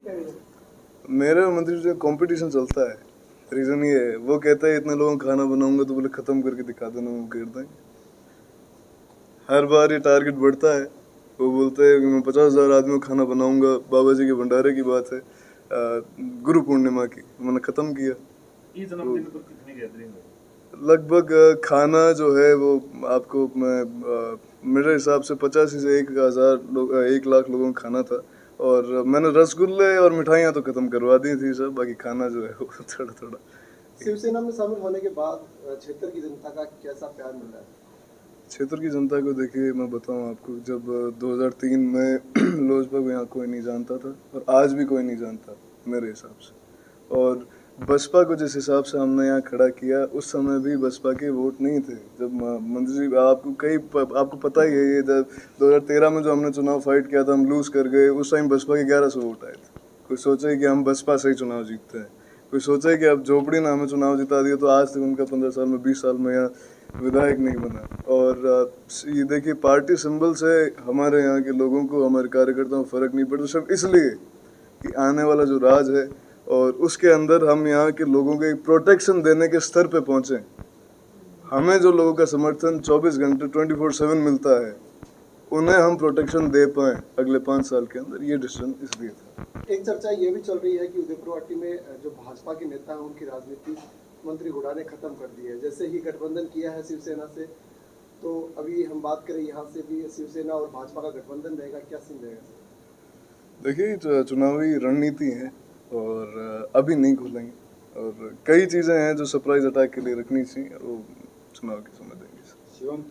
मेरे और मंत्री जी का कंपटीशन चलता है। रीज़न ये है, वो कहता है इतने लोगों का खाना बनाऊंगा तो बोले ख़त्म करके दिखा देना, वो कर देंगे। हर बार ये टारगेट बढ़ता है। वो बोलते हैं कि मैं 50,000 आदमियों का खाना बनाऊंगा। बाबा जी के भंडारे की बात है, गुरु पूर्णिमा की, मैंने ख़त्म किया। जन्मदिन पर कितनी गैदरिंग है? लगभग खाना जो है वो आपको मैं मेरे हिसाब से 85 से 1,000 लोग 1 लाख लोगों का खाना था। और मैंने रसगुल्ले और मिठाइयाँ तो ख़त्म करवा दी थी सब, बाकी खाना जो है वो थोड़ा थोड़ा। शिवसेना में शामिल होने के बाद क्षेत्र की जनता का कैसा प्यार मिल रहा है? क्षेत्र की जनता को देखिए, मैं बताऊं आपको, जब 2003 में लोजपा को यहाँ कोई नहीं जानता था और आज भी कोई नहीं जानता मेरे हिसाब से। और बसपा को जिस हिसाब से हमने यहाँ खड़ा किया, उस समय भी बसपा के वोट नहीं थे। जब मंत्री जी आपको पता ही है, ये जब 2013 में जो हमने चुनाव फाइट किया था, हम लूज़ कर गए। उस टाइम बसपा के 1100 वोट आए थे। कोई सोचा है कि हम बसपा से ही चुनाव जीतते हैं? कोई सोचा है कि अब झोपड़ी ने हमें चुनाव जिता दिया तो आज तक उनका 15 साल में 20 साल में यहाँ विधायक नहीं बना? और ये देखिए, पार्टी सिंबल से हमारे यहाँ के लोगों को, हमारे कार्यकर्ताओं को फ़र्क नहीं पड़ता, सिर्फ इसलिए कि आने वाला जो राज है और उसके अंदर हम यहाँ के लोगों को एक प्रोटेक्शन देने के स्तर पे पहुँचे। हमें जो लोगों का समर्थन 24 घंटे 24/7 मिलता है, उन्हें हम प्रोटेक्शन दे पाएँ अगले 5 साल के अंदर, ये डिसीजन इसलिए था। एक चर्चा ये भी चल रही है कि उदयपुरवाटी में जो भाजपा के नेता हैं उनकी राजनीति मंत्री हुड्डा ने खत्म कर दी है। जैसे ही गठबंधन किया है शिवसेना से, तो अभी हम बात करें यहाँ से भी शिवसेना और भाजपा का गठबंधन रहेगा, क्या सीन रहेगा? देखिए, चुनावी रणनीति है और अभी नहीं खोलेंगे। और कई चीज़ें हैं जो सरप्राइज अटैक के लिए रखनी चाहिए, वो चुनाव के समय देंगे। शिवम,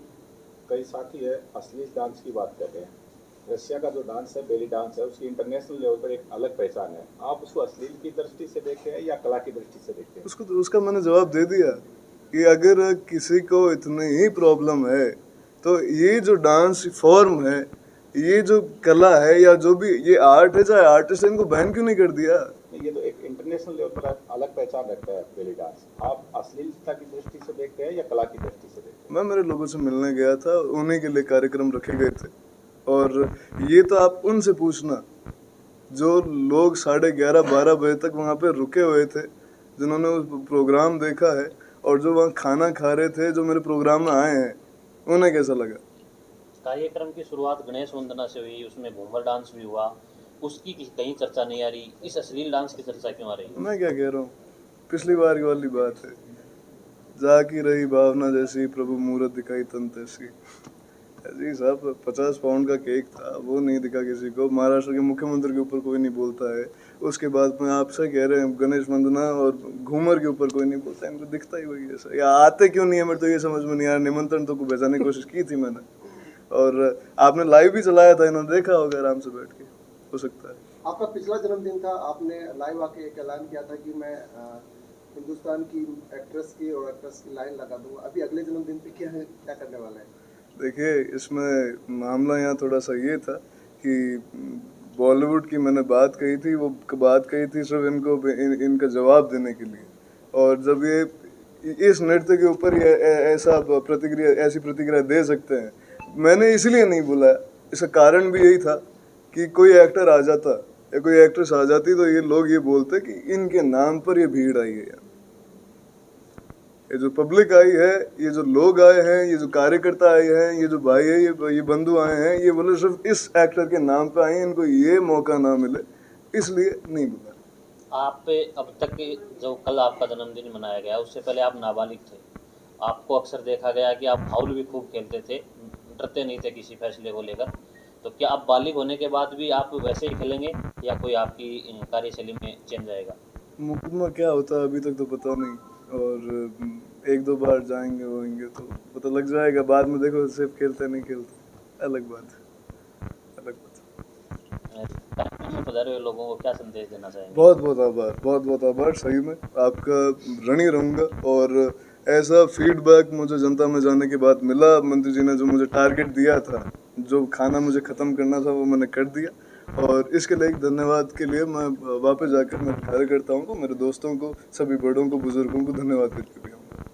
कई साथी है अश्लील डांस की बात कर रहे हैं। रशिया का जो डांस है, बेली डांस है, उसकी इंटरनेशनल लेवल पर एक अलग पहचान है। आप उसको अश्लील की दृष्टि से देखते हैं या कला की दृष्टि से देखते हैं? उसका मैंने जवाब दे दिया कि अगर किसी को इतनी ही प्रॉब्लम है तो ये जो डांस फॉर्म है, ये जो कला है, या जो भी ये आर्ट है, चाहे आर्टिस्ट है, इनको बैन क्यों नहीं कर दिया? ये तो एक इंटरनेशनल लेवल पर अलग पहचान रखता है बेली डांस। आप अश्लीलता की दृष्टि से देखते हैं या कला की दृष्टि से देखते हैं? मैं मेरे लोगों से मिलने गया था, उन्हीं के लिए कार्यक्रम रखे गए थे। और ये तो आप उनसे पूछना जो लोग 11:30-12 बजे तक वहाँ पे रुके हुए थे, जिन्होंने उस प्रोग्राम देखा है और जो वहाँ खाना खा रहे थे, जो मेरे प्रोग्राम में आए हैं, उन्हें कैसा लगा? कार्यक्रम की शुरुआत गणेश वंदना से हुई, उसमें घूमर डांस भी हुआ, उसकी कहीं चर्चा नहीं आ रही। इस अश्लील डांस की चर्चा क्यों आ रही है? मैं क्या कह रहा हूँ, पिछली बार की वाली बात है, जाकी रही भावना जैसी, प्रभु मूरत दिखाई तन तैसी। जी साहब, 50 पाउंड का केक था, वो नहीं दिखा किसी को। महाराष्ट्र के मुख्यमंत्री के ऊपर कोई नहीं बोलता है। उसके बाद में आपसे कह रहे हैं गणेश वंदना और घूमर के ऊपर कोई नहीं बोलता है। इनको दिखता ही वही ऐसा, या आते क्यों नहीं है मेरे तो ये समझ में नहीं आया। निमंत्रण तो को भेजने की कोशिश की थी मैंने, और आपने लाइव भी चलाया था, इन्होंने देखा होगा आराम से बैठ के, हो सकता है। आपका पिछला जन्मदिन था, आपने लाइव आके एक ऐलान किया था कि मैं हिंदुस्तान की एक्ट्रेस की और एक्ट्रेस की लाइन लगा दूंगा। अभी अगले जन्मदिन पे क्या करने वाला है? देखिए, इसमें मामला यहाँ थोड़ा सा ये था कि बॉलीवुड की मैंने बात कही थी, वो बात कही थी सिर्फ इनका जवाब देने के लिए। और जब ये इस नृत्य के ऊपर ये ऐसी प्रतिक्रिया दे सकते हैं, मैंने इसलिए नहीं बोला। इसका कारण भी यही था कि कोई एक्टर आ जाता या कोई एक्ट्रेस आ जाती तो ये लोग ये बोलते कि इनके नाम पर ये भीड़ आई है। ये जो पब्लिक आई है, ये जो लोग आए हैं, ये जो कार्यकर्ता आए हैं, ये जो भाई है, ये बंधु आए हैं, ये बोले सिर्फ इस एक्टर के नाम पे आए हैं, इनको ये मौका ना मिले, इसलिए नहीं बोला। आप अब तक जो कल आपका जन्मदिन मनाया गया, उससे पहले आप नाबालिग थे। आपको अक्सर देखा गया कि आप फाउल भी खूब खेलते थे, डरते नहीं थे किसी फैसले को लेकर। तो क्या आप बालिग होने के बाद भी आप वैसे ही खेलेंगे या कोई आपकी कार्यशैली में चेंज आएगा? मुकदमा क्या होता है अभी तक तो पता नहीं, और 1-2 बार जाएंगे होंगे तो पता लग जाएगा। बाद में देखो, सिर्फ खेलते नहीं खेलते, अलग बात है। पधारे हुए लोगों को क्या संदेश देना चाहेंगे? बहुत बहुत आभार। सही में आपका ऋणी रहूँगा। और ऐसा फीडबैक मुझे जनता में जाने के बाद मिला, मंत्री जी ने जो मुझे टारगेट दिया था, जो खाना मुझे ख़त्म करना था, वो मैंने कर दिया। और इसके लिए एक धन्यवाद के लिए मैं वापस जाकर मेरे कार्यकर्ताओं को, मेरे दोस्तों को, सभी बड़ों को, बुजुर्गों को धन्यवाद देते हुए आऊँगा।